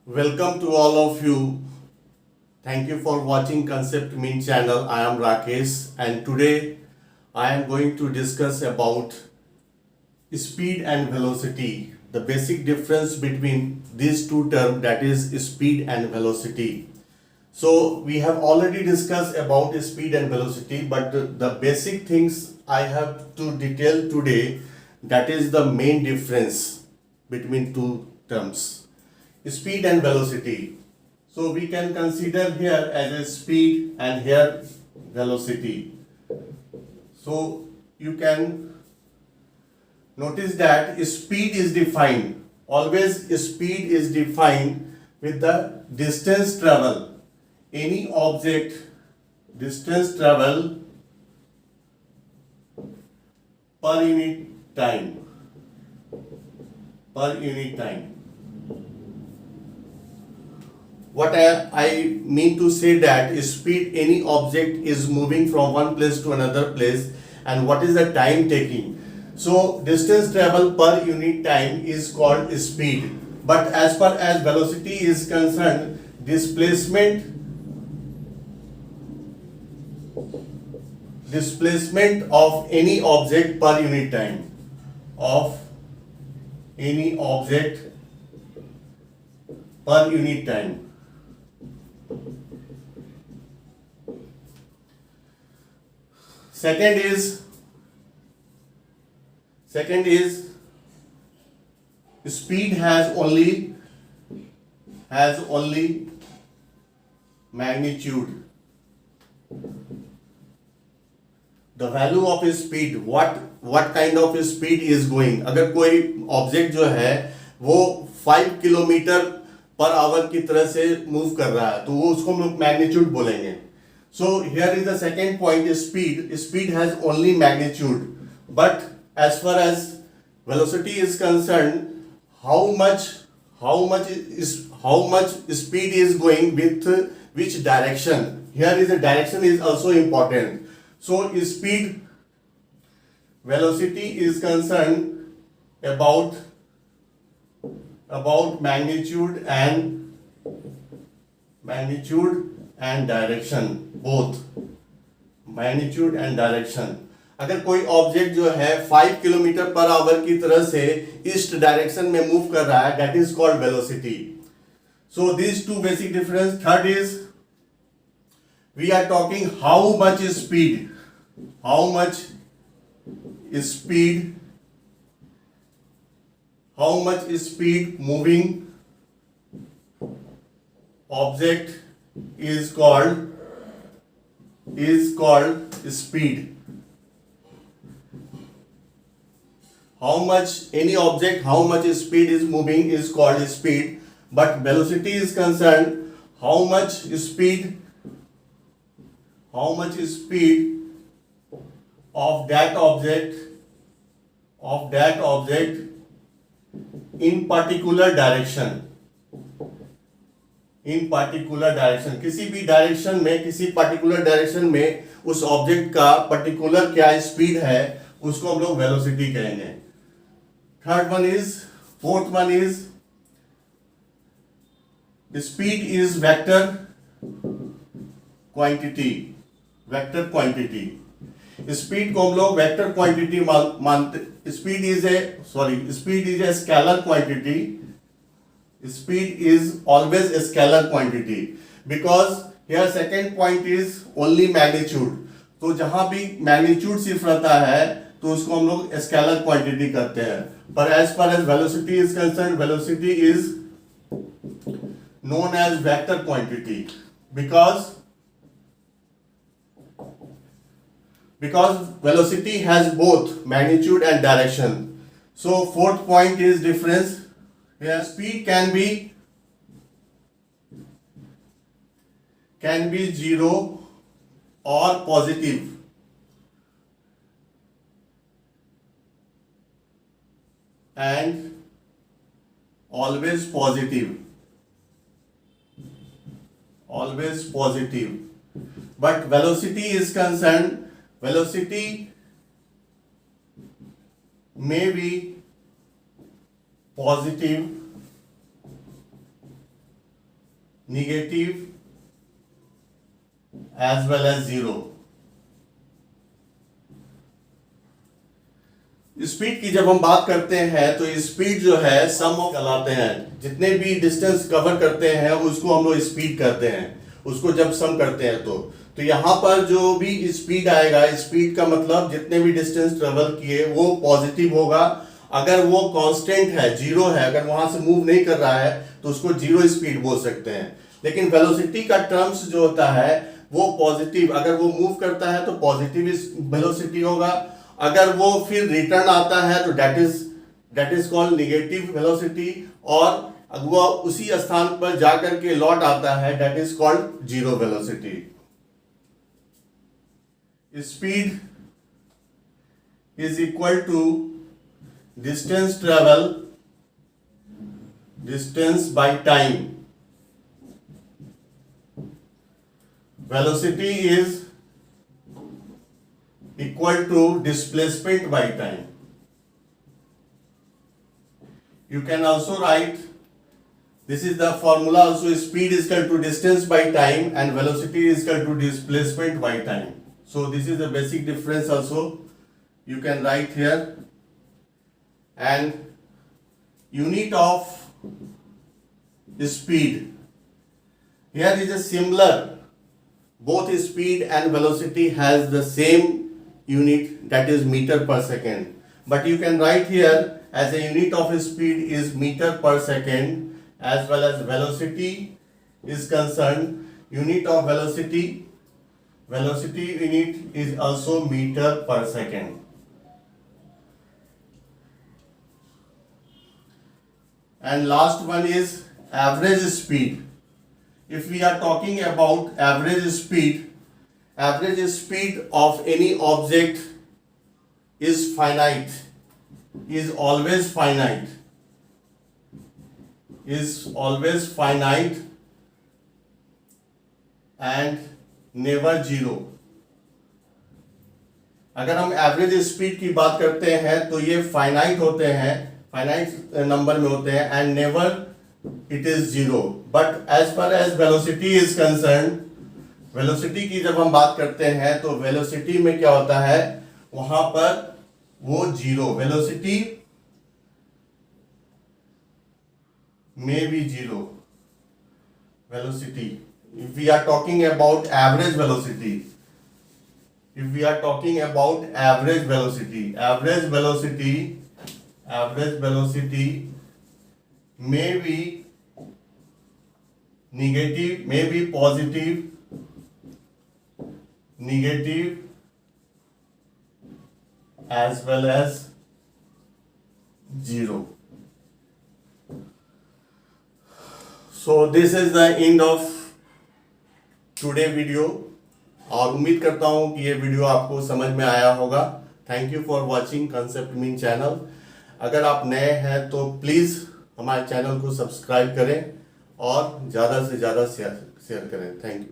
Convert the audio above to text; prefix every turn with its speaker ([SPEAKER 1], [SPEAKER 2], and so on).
[SPEAKER 1] Welcome to all of you. Thank you for watching Concept Mean channel. I am Rakesh and today I am going to discuss about speed and velocity. The basic difference between these two terms, that is speed and velocity. So we have already discussed about speed and velocity, but the basic things I have to detail today, that is the main difference between two terms, speed and velocity. So we can consider here as a speed and here velocity. So you can notice that speed is defined, always speed is defined with the distance travel. Any object distance travel per unit time, per unit time. What I mean to say that speed, any object is moving from one place to another place, and what is the time taking. So distance travel per unit time is called speed. But as far as velocity is concerned, displacement of any object per unit time, of any object per unit time. Second is speed has only magnitude. The value of speed, what kind of speed is going. अगर कोई object जो है वो 5 kilometre per hour की तरह से move कर रहा है तो वो उसको हम लोग मैग्नीट्यूड बोलेंगे. So here is the second point is speed. Speed has only magnitude, but as far as velocity is concerned, how much speed is going with which direction. Here is the direction is also important. So speed, velocity is concerned about magnitude and direction, both magnitude and direction. अगर कोई object जो है 5 kilometre per hour की तरह से east direction में move कर रहा है, that is called velocity. So this two basic difference. Third is we are talking how much speed moving object is called speed. How much speed is moving is called speed, but velocity is concerned how much speed of that object in particular direction. किसी भी direction में, किसी particular direction में उस object का particular क्या speed है उसको हम लोग वेलोसिटी कहेंगे. Fourth one is speed is vector quantity. Speed को हम लोग वेक्टर क्वांटिटी मानते. Speed is a scalar quantity. Speed is always a scalar quantity because here second point is only magnitude. तो जहां भी magnitude सिर्फ रहता है तो उसको हम लोग स्केलर क्वांटिटी करते हैं. पर as far as velocity is concerned, velocity is known as vector quantity because velocity has both magnitude and direction. So fourth point is difference. Here speed can be zero or positive. And always positive. But velocity is concerned, velocity may be positive negative as well as 0. Speed की जब हम बात करते हैं तो speed जो है सम of कहलाते हैं, जितने भी डिस्टेंस कवर करते हैं उसको हम लोग स्पीड करते हैं, उसको जब सम करते हैं तो यहाँ पर जो भी स्पीड आएगा, स्पीड का मतलब जितने भी डिस्टेंस ट्रेवल किए वो पॉजिटिव होगा। अगर वो कांस्टेंट है, जीरो है, अगर वहां से मूव नहीं कर रहा है तो उसको जीरो स्पीड बोल सकते हैं। लेकिन वेलोसिटी का टर्म्स जो होता है वो पॉजिटिव, अगर वो मूव करता है तो पॉजिटिव वेलोसिटी होगा, अगर वो फिर रिटर्न आता है तो that is called negative velocity, और वो उसी स्थान पर जाकर के लौट आता है that is called zero velocity. Speed is equal to distance travel, distance by time, velocity is equal to displacement by time. You can also write, this is the formula also, speed is equal to distance by time and velocity is equal to displacement by time. So this is the basic difference also you can write here. And unit of speed, here is a similar, both speed and velocity has the same unit, that is meter per second, but you can write here as a unit of speed is meter per second, as well as velocity is concerned, unit of velocity unit is also meter per second. And last one is average speed. If we are talking about average speed of any object is finite, is always finite and never zero. अगर हम average speed की बात करते हैं तो ये finite होते हैं, फाइनाइट नंबर में होते हैं, and never it is zero. But as per as velocity is concern, velocity की जब हम बात करते हैं तो वेलोसिटी में क्या होता है, वहां पर वो जीरो, वेलोसिटी में भी zero velocity. If we are talking about average velocity, average velocity में भी नेगेटिव, में भी positive, negative as well as zero. So this is the end of today video, और उम्मीद करता हूँ कि ये वीडियो आपको समझ में आया होगा। Thank you for watching concept mean channel. अगर आप नए हैं तो प्लीज़ हमारे चैनल को सब्सक्राइब करें और ज़्यादा से ज़्यादा शेयर करें। Thank you.